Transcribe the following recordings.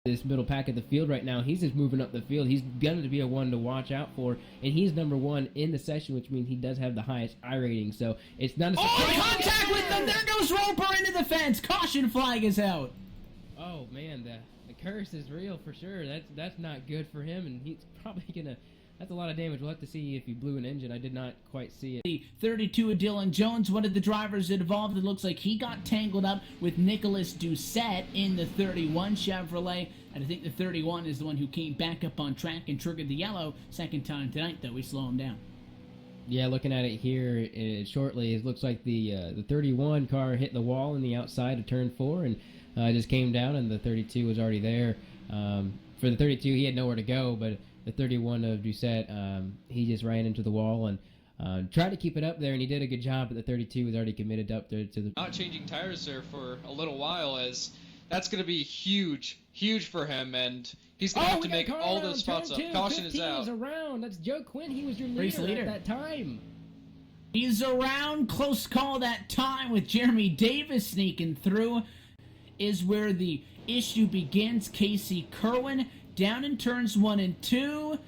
this middle pack of the field right now. He's just moving up the field. He's going to be a one to watch out for, and he's number one in the session, which means he does have the highest iRating. So it's not a surprise. Contact with them! There goes Roper into the fence. Caution flag is out. Oh man, the curse is real for sure. That's not good for him, and he's probably gonna. That's a lot of damage. We'll have to see if he blew an engine. I did not quite see it. The 32 of Dylan Jones, one of the drivers involved, it looks like he got tangled up with Nicholas Doucette in the 31 Chevrolet. And I think the 31 is the one who came back up on track and triggered the yellow. Second time tonight, though, we slow him down. Yeah, looking at it here shortly, it looks like the 31 car hit the wall on the outside of turn 4 and just came down, and the 32 was already there. For the 32, he had nowhere to go, but the 31 of Doucette, he just ran into the wall and tried to keep it up there, and he did a good job, but the 32 was already committed up there to the... Not changing tires there for a little while, as that's going to be huge for him, and he's going to have to make all those spots up. Caution is out. Is around. That's Joe Quinn. He was your leader at that time. He's around. Close call that time with Jeremy Davis sneaking through is where the issue begins. Casey Kirwan down in turns 1 and 2.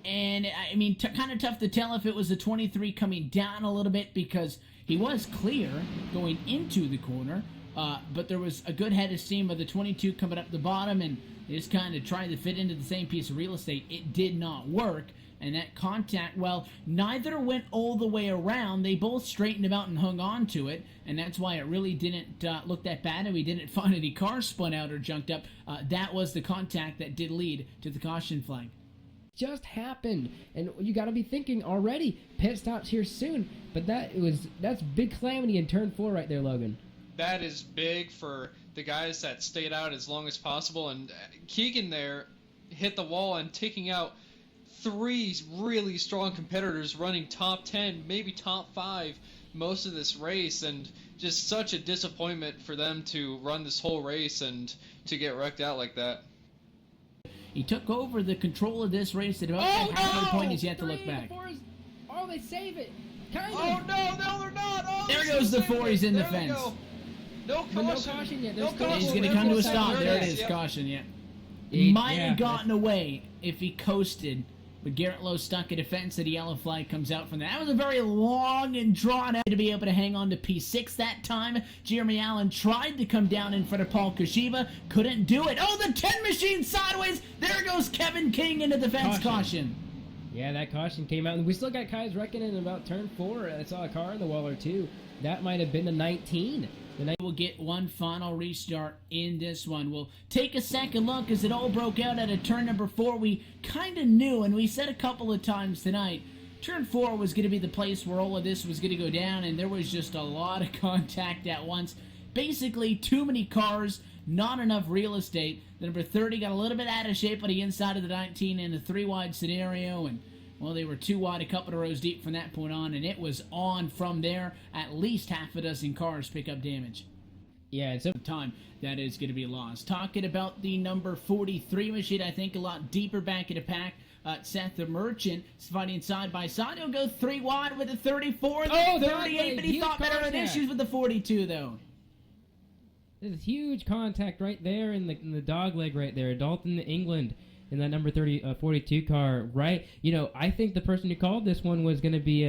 And, I mean, kind of tough to tell if it was the 23 coming down a little bit because he was clear going into the corner. But there was a good head of steam of the 22 coming up the bottom, and they just kind of tried to fit into the same piece of real estate. It did not work. And that contact, well, neither went all the way around. They both straightened about and hung on to it, and that's why it really didn't look that bad, and we didn't find any cars spun out or junked up. That was the contact that did lead to the caution flag. Just happened, and you got to be thinking already, pit stops here soon, but that's big calamity in turn 4 right there, Logan. That is big for the guys that stayed out as long as possible, and Keegan there hit the wall and taking out 3 really strong competitors running top 10, maybe top 5 most of this race, and just such a disappointment for them to run this whole race and to get wrecked out like that. He took over the control of this race at about halfway point. He's yet to look back. Oh, they save it. Oh, no, they're not. Oh, there goes the 4. He's in the fence. No caution. No caution yet. He's going to come to a stop. There it is. Yep. Caution, yeah. He might have gotten away if he coasted. But Garrett Lowe stuck at a fence, and a yellow flag comes out from that. That was a very long and drawn out to be able to hang on to P6 that time. Jeremy Allen tried to come down in front of Paul Kashiba. Couldn't do it. Oh, the 10 machine sideways. There goes Kevin King into the fence. Caution. Yeah, that caution came out. And we still got guys wrecking in about turn 4. I saw a car in the wall or two. That might have been the 19. We'll get one final restart in this one. We'll take a second look as it all broke out at a turn number 4. We kind of knew, and we said a couple of times tonight, turn 4 was going to be the place where all of this was going to go down, and there was just a lot of contact at once. Basically, too many cars, not enough real estate. The number 30 got a little bit out of shape on the inside of the 19 in a 3-wide scenario, and well, they were 2 wide, a couple of rows deep from that point on, and it was on from there. At least half a dozen cars pick up damage. Yeah, it's a time that is going to be lost. Talking about the number 43 machine, I think a lot deeper back in the pack. Seth the Merchant is fighting side by side. He'll go 3 wide with the 34, the 38, but he thought better of issues with the 42, though. There's a huge contact right there in the dog leg right there. Dalton, England. In that number 42 car, right? You know, I think the person who called this one was going to be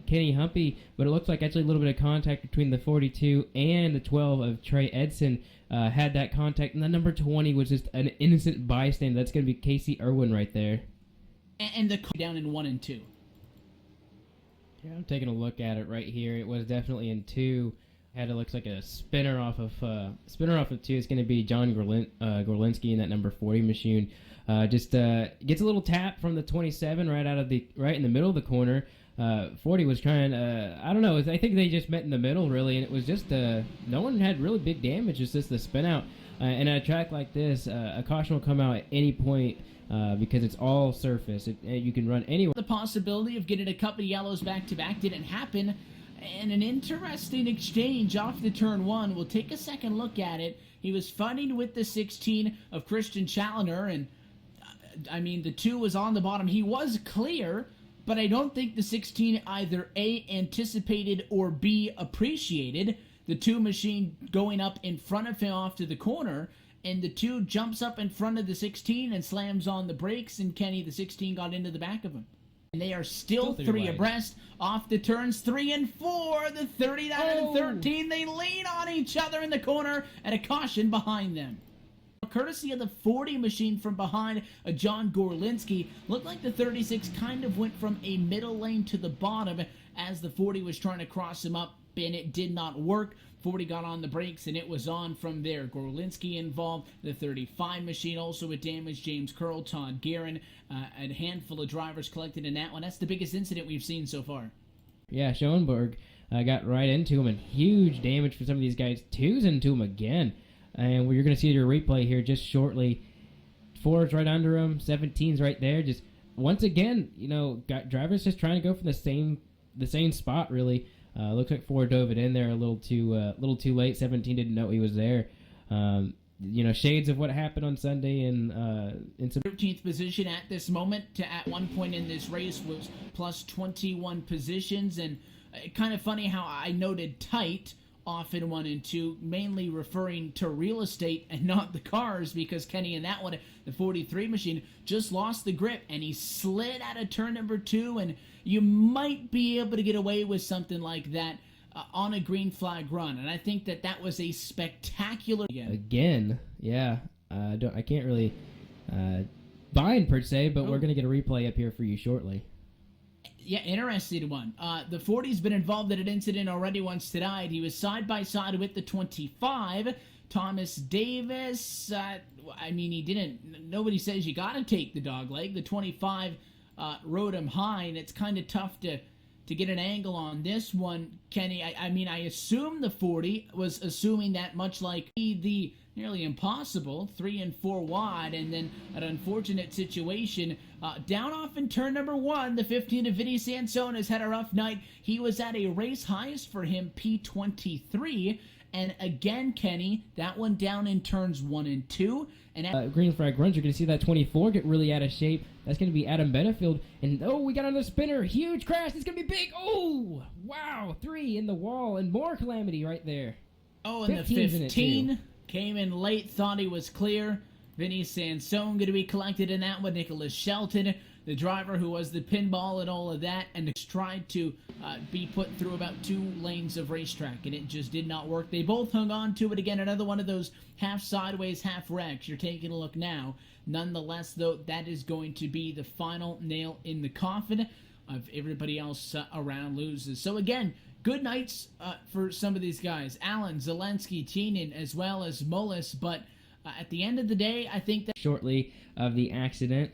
Kenny Humpy, but it looks like actually a little bit of contact between the 42 and the 12 of Trey Edson had that contact, and the number 20 was just an innocent bystander. That's going to be Casey Kirwan right there. And the down in 1 and 2. Yeah, I'm taking a look at it right here. It was definitely in 2. It looks like a spinner off of 2. It's going to be John Gorlinski in that number 40 machine. Just gets a little tap from the 27 right in the middle of the corner. 40 was trying. I don't know. I think they just met in the middle really, and it was just no one had really big damage. It's just the spin out. And at a track like this, a caution will come out at any point because it's all surface. You can run anywhere. The possibility of getting a couple of yellows back to back didn't happen. And an interesting exchange off the turn 1. We'll take a second look at it. He was fighting with the 16 of Christian Challoner, and I mean, the 2 was on the bottom. He was clear, but I don't think the 16 either A, anticipated, or B, appreciated the 2 machine going up in front of him off to the corner. and the 2 jumps up in front of the 16 and slams on the brakes, and Kenny, the 16, got into the back of him. And they are still 3 abreast off the turns 3 and 4. The 39 and 13, they lean on each other in the corner, and a caution behind them. Courtesy of the 40 machine from behind John Gorlinski, looked like the 36 kind of went from a middle lane to the bottom as the 40 was trying to cross him up, and it did not work. 40 got on the brakes, and it was on from there. Gorlinski involved. The 35 machine also with damage. James Curl, Todd Guerin, a handful of drivers collected in that one. That's the biggest incident we've seen so far. Yeah, Schoenberg got right into him, and huge damage for some of these guys. 2's into him again. And you're going to see your replay here just shortly. 4's right under him. 17's right there. Just once again, got drivers just trying to go for the same spot, really. Looks like 4 dove it in there a little too late. 17 didn't know he was there. Shades of what happened on Sunday in some 13th position at this moment. At one point in this race was plus 21 positions, and kind of funny how I noted tight off in 1 and 2, mainly referring to real estate and not the cars, because Kenny in that one, the 43 machine, just lost the grip and he slid out of turn number 2, and you might be able to get away with something like that on a green flag run, and I think that was a spectacular again. Yeah, I can't really bind per se, but we're gonna get a replay up here for you shortly. Yeah, interesting one. The 40's been involved in an incident already once tonight. He was side by side with the 25. Thomas Davis, he didn't. Nobody says you got to take the dog leg. The 25 rode him high, and it's kind of tough to get an angle on this one, Kenny. I assume the 40 was assuming that, much like the nearly impossible 3 and 4 wide, and then an unfortunate situation down off in turn number 1. The 15 of Vinny Sansone has had a rough night. He was at a race highest for him, P23, and again, Kenny, that one down in turns 1 and 2. And green flag runs, you're going to see that 24 get really out of shape. That's going to be Adam Benefield. And, we got another spinner. Huge crash. It's going to be big. Oh, wow. 3 in the wall, and more calamity right there. Oh, and the 15 came in late, thought he was clear. Vinny Sansone going to be collected in that one. Nicholas Shelton, the driver who was the pinball and all of that, and tried to be put through about 2 lanes of racetrack, and it just did not work. They both hung on to it again. Another one of those half sideways, half wrecks. You're taking a look now. Nonetheless, though, that is going to be the final nail in the coffin of everybody else around loses. So again, good nights for some of these guys. Allen, Zelensky, Teenan, as well as Mullis, but at the end of the day, I think that shortly of the accident,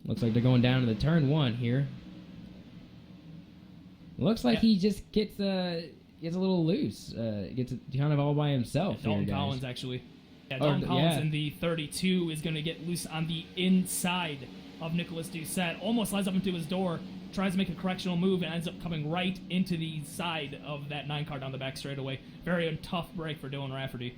looks like they're going down to the turn 1 here. Looks like he just gets a little loose. Gets kind of all by himself. Dalton Collins, actually. Yeah, Dalton Collins in the 32 is going to get loose on the inside of Nicholas Doucette. Almost slides up into his door, tries to make a correctional move, and ends up coming right into the side of that 9 car down the back straightaway. Very tough break for Dylan Rafferty.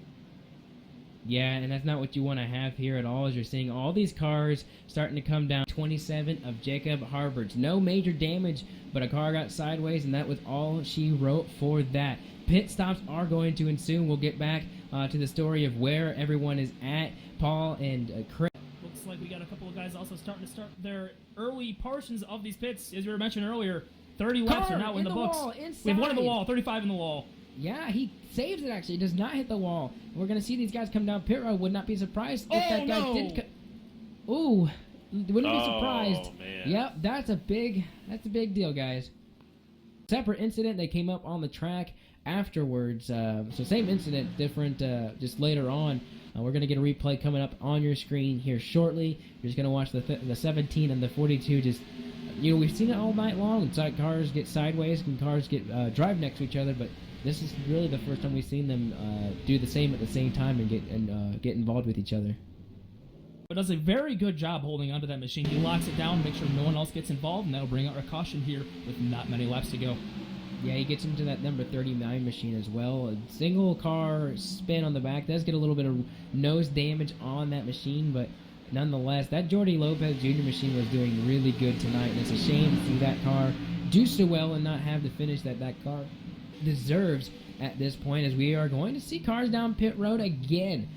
Yeah, and that's not what you want to have here at all, as you're seeing all these cars starting to come down. 27 of Jacob Harberts. No major damage, but a car got sideways, and that was all she wrote for that. Pit stops are going to ensue. We'll get back to the story of where everyone is at. Paul and Chris. Looks like we got a couple of guys also starting to start their early portions of these pits. As we were mentioning earlier, 30 laps are now in the books. We have one in the wall, 35 in the wall. Yeah, he saves it, actually. Does not hit the wall. We're going to see these guys come down pit road. Would not be surprised if that guy did. Ooh, wouldn't be surprised. Man. Yep, that's a big deal, guys. Separate incident. They came up on the track afterwards. So same incident, different, just later on. We're going to get a replay coming up on your screen here shortly. You're just going to watch the 17 and the 42 just... we've seen it all night long. It's like cars get sideways and cars get drive next to each other, but this is really the first time we've seen them do the same at the same time and get involved with each other. But does a very good job holding onto that machine. He locks it down, makes sure no one else gets involved, and that'll bring out a caution here with not many laps to go. Yeah, he gets into that number 39 machine as well. A single car spin on the back does get a little bit of nose damage on that machine, but nonetheless, that Jordi Lopez Jr. machine was doing really good tonight, and it's a shame to see that car do so well and not have the finish that car deserves at this point, as we are going to see cars down pit road again.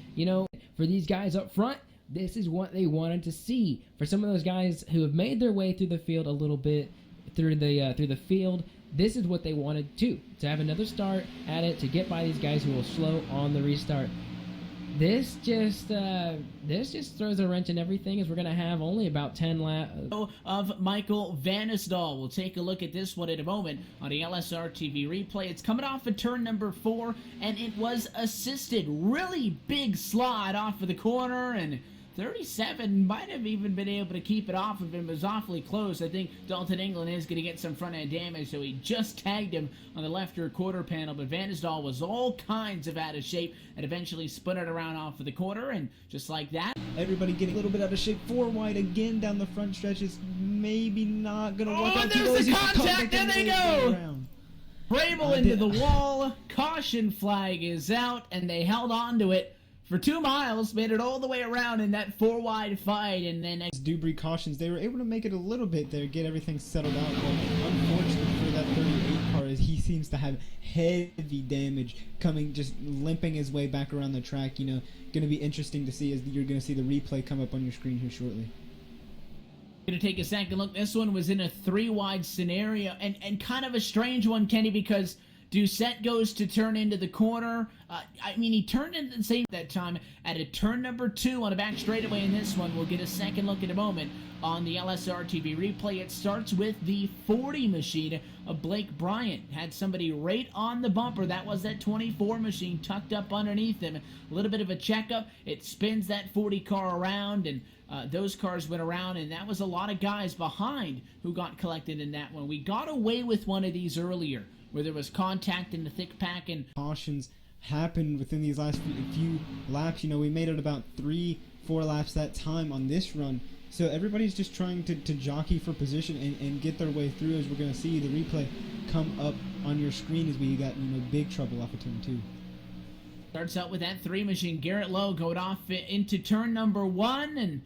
for these guys up front, this is what they wanted to see. For some of those guys who have made their way through the field a little bit, through the field, this is what they wanted to have another start at it, to get by these guys who will slow on the restart. This just throws a wrench in everything, as we're going to have only about 10 laps. Of Michael Vanisdal. We'll take a look at this one in a moment on the LSRTV replay. It's coming off of turn number 4, and it was assisted. Really big slide off of the corner, and 37 might have even been able to keep it off of him. It was awfully close. I think Dalton England is going to get some front-end damage, so he just tagged him on the left rear quarter panel, but Vanisdal was all kinds of out of shape and eventually spun it around off of the corner, and just like that, everybody getting a little bit out of shape. 4 wide again down the front stretch is maybe not going to work out. There's the contact, there they go! Brable into the wall, caution flag is out, and they held on to it for 2 miles, made it all the way around in that 4-wide fight, and then Dubry cautions, they were able to make it a little bit there, get everything settled out. But unfortunately for that 38 car, is he seems to have heavy damage coming, just limping his way back around the track. You know, going to be interesting to see, as you're going to see the replay come up on your screen here shortly. Going to take a second look. This one was in a 3-wide scenario, and kind of a strange one, Kenny, because Doucette goes to turn into the corner. I mean, he turned into the same that time at a turn number 2 on a back straightaway in this one. We'll get a second look in a moment on the LSRTV replay. It starts with the 40 machine of Blake Bryant. Had somebody right on the bumper. That was that 24 machine tucked up underneath him. A little bit of a checkup. It spins that 40 car around, and those cars went around, and that was a lot of guys behind who got collected in that one. We got away with one of these earlier, where there was contact in the thick pack, and cautions happened within these last few laps. You know, we made it about 3-4 laps that time on this run, so everybody's just trying to jockey for position and get their way through, as we're going to see the replay come up on your screen as we got, you know, big trouble off of turn 2. Starts out with that 3 machine. Garrett Lowe going off into turn number 1, and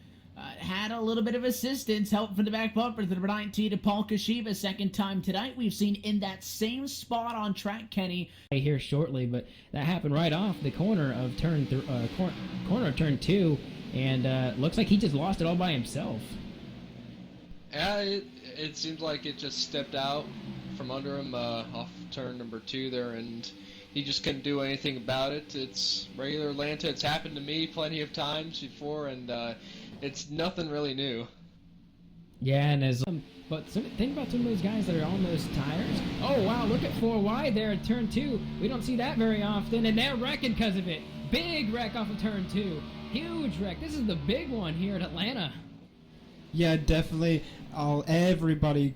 had a little bit of assistance, help from the back bumper to the number 19 to Paul Kashiva. Second time tonight we've seen in that same spot on track, Kenny. Here shortly, but that happened right off the corner of turn corner of turn 2, and looks like he just lost it all by himself. Yeah, it seemed like it just stepped out from under him off turn number 2 there, and he just couldn't do anything about it. It's regular Atlanta. It's happened to me plenty of times before, and it's nothing really new. Yeah, and but think about some of those guys that are on those tires. Oh wow, look at 4 wide there at turn 2. We don't see that very often, and they're wrecking because of it. Big wreck off of turn 2. Huge wreck. This is the big one here at Atlanta. Yeah, definitely. Everybody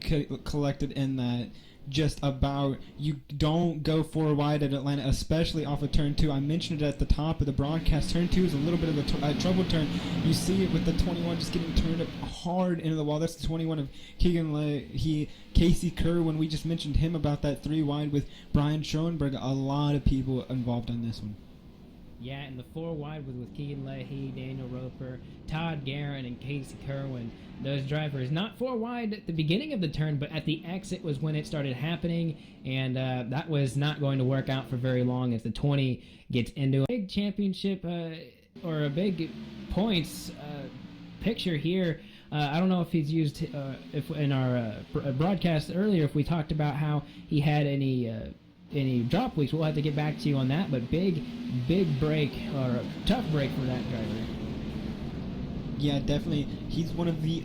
collected in that. Just about. You don't go 4 wide at Atlanta, especially off of turn 2. I mentioned it at the top of the broadcast. Turn 2 is a little bit of a trouble turn. You see it with the 21 just getting turned up hard into the wall. That's the 21 of Casey Kirwan. We just mentioned him about that 3 wide with Brian Schoenberg. A lot of people involved on this one. Yeah, and the 4 wide was with Keegan Leahy, Daniel Roper, Todd Guerin, and Casey Kirwan. Those drivers, not 4 wide at the beginning of the turn, but at the exit was when it started happening, and that was not going to work out for very long as the 20 gets into a big championship or a big points picture here. I don't know if he's used, if in our broadcast earlier, if we talked about how he had any drop weeks. We'll have to get back to you on that, but big break, or a tough break for that driver. Yeah, definitely. He's one of the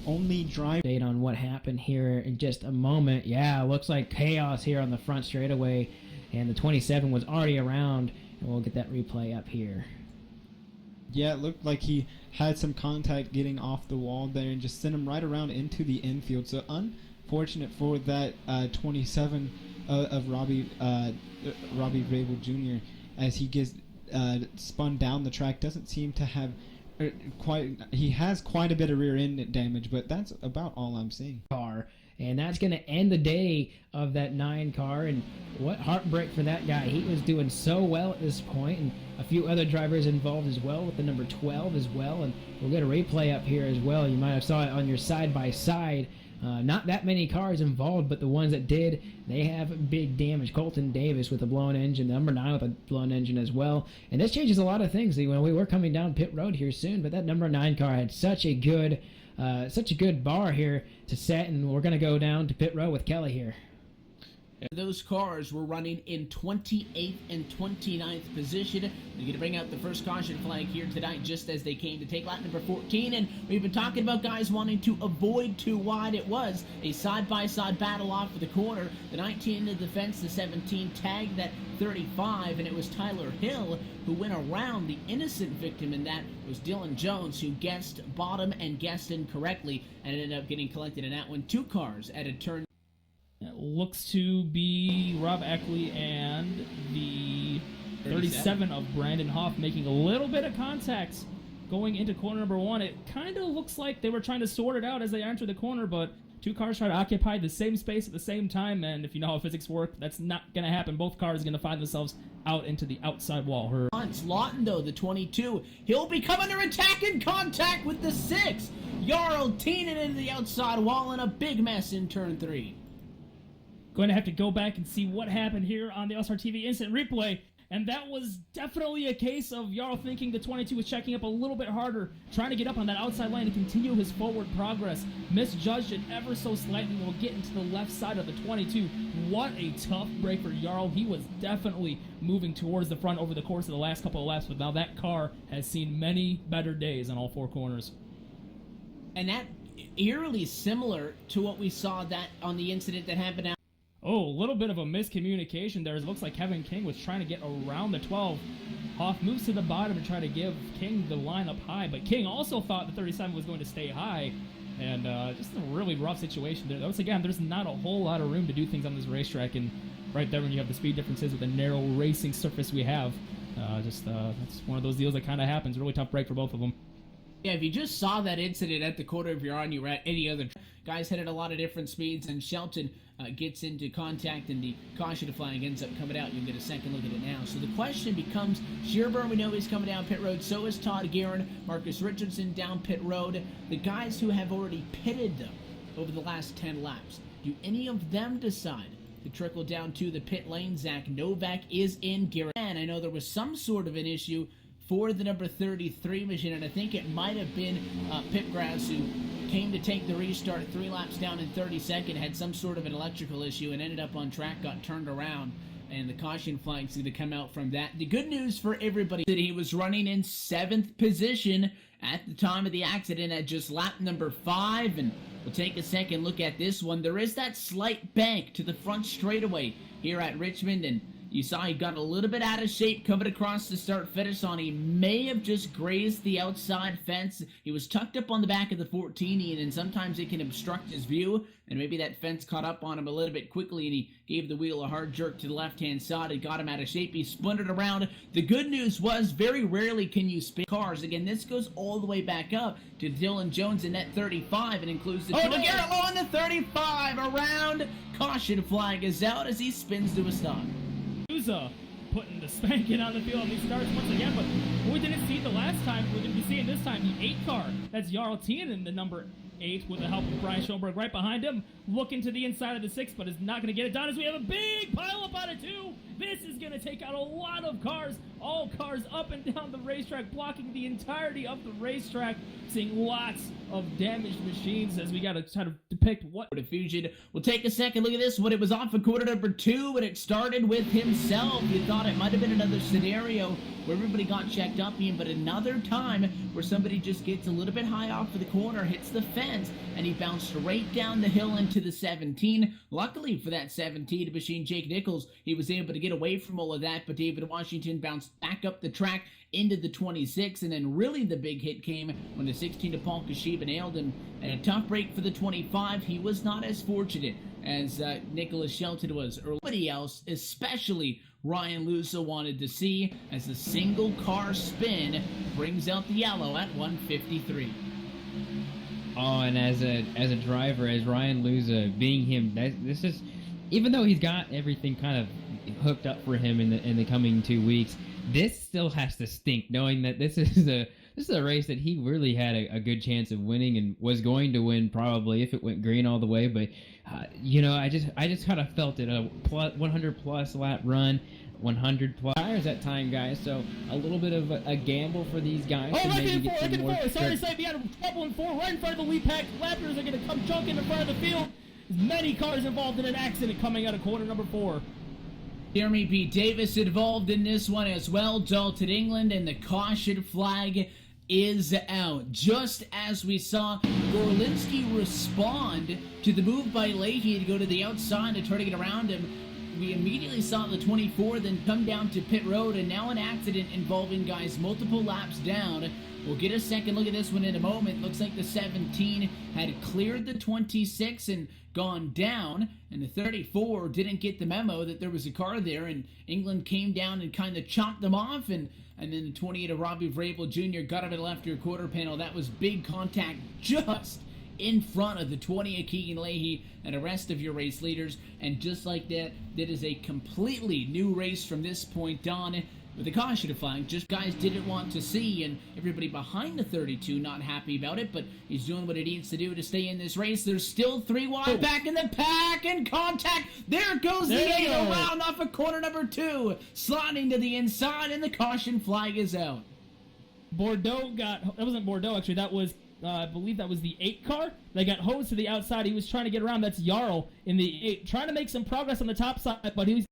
only drivers. Update on what happened here in just a moment. Yeah, looks like chaos here on the front straightaway, and the 27 was already around, and we'll get that replay up here. Yeah, it looked like he had some contact getting off the wall there and just sent him right around into the infield. So unfortunate for that 27 of Robbie Rabel Jr. as he gets spun down the track. Doesn't seem to have he has quite a bit of rear end damage, but that's about all I'm seeing. And that's going to end the day of that 9 car, and what heartbreak for that guy. He was doing so well at this point, and a few other drivers involved as well with the number 12 as well, and we'll get a replay up here as well. You might have saw it on your side-by-side Not that many cars involved, but the ones that did, they have big damage. Colton Davis with a blown engine, number 9 with a blown engine as well. And this changes a lot of things. When we were coming down pit road here soon, but that number 9 car had such a good bar here to set, and we're going to go down to pit road with Kelly here. Those cars were running in 28th and 29th position. They're going to bring out the first caution flag here tonight just as they came to take lap number 14. And we've been talking about guys wanting to avoid too wide. It was a side-by-side battle off of the corner. The 19 into the fence, the 17 tagged that 35, and it was Tyler Hill who went around. The innocent victim in that was Dylan Jones, who guessed bottom and guessed incorrectly and ended up getting collected in that one. 2 cars at a turn. It looks to be Rob Eckley and the 37 of Brandon Hoff making a little bit of contact going into corner number 1. It kind of looks like they were trying to sort it out as they entered the corner, but 2 cars try to occupy the same space at the same time, and if you know how physics work, that's not going to happen. Both cars are going to find themselves out into the outside wall. Lawton, though, the 22, he'll become under attack in contact with the 6. Jarl Teenan into the outside wall and a big mess in turn 3. Going to have to go back and see what happened here on the LSRTV instant replay, and that was definitely a case of Jarl thinking the 22 was checking up a little bit harder, trying to get up on that outside lane to continue his forward progress. Misjudged it ever so slightly. We'll get into the left side of the 22. What a tough break for Jarl. He was definitely moving towards the front over the course of the last couple of laps, but now that car has seen many better days on all 4 corners. And that eerily similar to what we saw that on the incident that happened out. Oh, a little bit of a miscommunication there. It looks like Kevin King was trying to get around the 12. Hoff moves to the bottom to try to give King the line up high, but King also thought the 37 was going to stay high, and just a really rough situation there. Once again, there's not a whole lot of room to do things on this racetrack, and right there when you have the speed differences with the narrow racing surface we have, that's one of those deals that kind of happens. Really tough break for both of them. Yeah, if you just saw that incident at the corner, if you're on, you were at any other guys headed a lot of different speeds, and Shelton gets into contact, and the caution flag ends up coming out. You can get a second look at it now. So the question becomes, Shearburn, we know he's coming down pit road. So is Todd Guerin, Marcus Richardson down pit road. The guys who have already pitted them over the last 10 laps, do any of them decide to trickle down to the pit lane? Zach Novak is in. Guerin, I know there was some sort of an issue for the number 33 machine, and I think it might have been Pipgrass who came to take the restart 3 laps down in 32nd, had some sort of an electrical issue and ended up on track, got turned around, and the caution flag's going to come out from that. The good news for everybody that he was running in 7th position at the time of the accident at just lap number 5, and we'll take a second look at this one. There is that slight bank to the front straightaway here at Richmond, and you saw he got a little bit out of shape coming across the start-finish line. He may have just grazed the outside fence. He was tucked up on the back of the 14, and sometimes it can obstruct his view, and maybe that fence caught up on him a little bit quickly, and he gave the wheel a hard jerk to the left-hand side. It got him out of shape. He splintered around. The good news was very rarely can you spin cars. Again, this goes all the way back up to Dylan Jones in that 35 and includes the... Oh, to Garrett Lowe in the 35 around. Caution flag is out as he spins to a stop. Putting the spanking on the field on these starts once again, but what we didn't see the last time, we're going to be seeing this time the 8 car. That's Jarl Teenan, the number 8, with the help of Brian Schoenberg right behind him, looking to the inside of the 6, but is not going to get it done as we have a big pile up on it too. This is going to take out a lot of cars, all cars up and down the racetrack, blocking the entirety of the racetrack, seeing lots of damaged machines as we got to try to depict what... Diffusion. We'll take a second look at this one. It was off of quarter number 2, and it started with himself. You thought it might have been another scenario where everybody got checked up in, but another time where somebody just gets a little bit high off of the corner, hits the fence, and he bounced right down the hill into the 17. Luckily for that 17 machine, Jake Nichols, he was able to get away from all of that, but David Washington bounced back up the track into the 26, and then really the big hit came when the 16 to Paul Kashiba nailed him. And a tough break for the 25. He was not as fortunate as Nicholas Shelton was. Everybody else, especially Ryan Lusa, wanted to see as the single car spin brings out the yellow at 153. Oh, and as a driver, as Ryan Lusa, being him, this is, even though he's got everything kind of hooked up for him in the coming 2 weeks, this still has to stink, knowing that this is this is a race that he really had a good chance of winning and was going to win probably if it went green all the way. But I just kind of felt it, a 100 plus lap run. 100 plus tires that time, guys. So a little bit of a gamble for these guys. Oh, to right maybe in get four, some right in more four. Sorry to say, we had trouble in four, right in front of the lead pack. Lappers are going to come chunking in front of the field. There's many cars involved in an accident coming out of corner number 4. Jeremy B. Davis involved in this one as well. Dalton England, and the caution flag is out. Just as we saw Gorlinski respond to the move by Leahy to go to the outside to try to get around him, we immediately saw the 24 then come down to pit road, and now an accident involving guys multiple laps down. We'll get a second look at this one in a moment. Looks like the 17 had cleared the 26 and gone down, and the 34 didn't get the memo that there was a car there, and England came down and kind of chopped them off, and then the 28 of Robbie Vrabel Jr. got out of the left rear quarter panel. That was big contact just in front of the 20 of Keegan Leahy and the rest of your race leaders. And just like that, that is a completely new race from this point on with the caution flag. Just guys didn't want to see, and everybody behind the 32 not happy about it, but he's doing what he needs to do to stay in this race. There's still 3 wide back in the pack, and contact. There goes the 8 around off of corner number 2, sliding to the inside, and the caution flag is out. Bordeaux that wasn't Bordeaux actually, that was I believe that was the 8 car. They got hosed to the outside. He was trying to get around. That's Jarl in the 8, trying to make some progress on the top side, but he was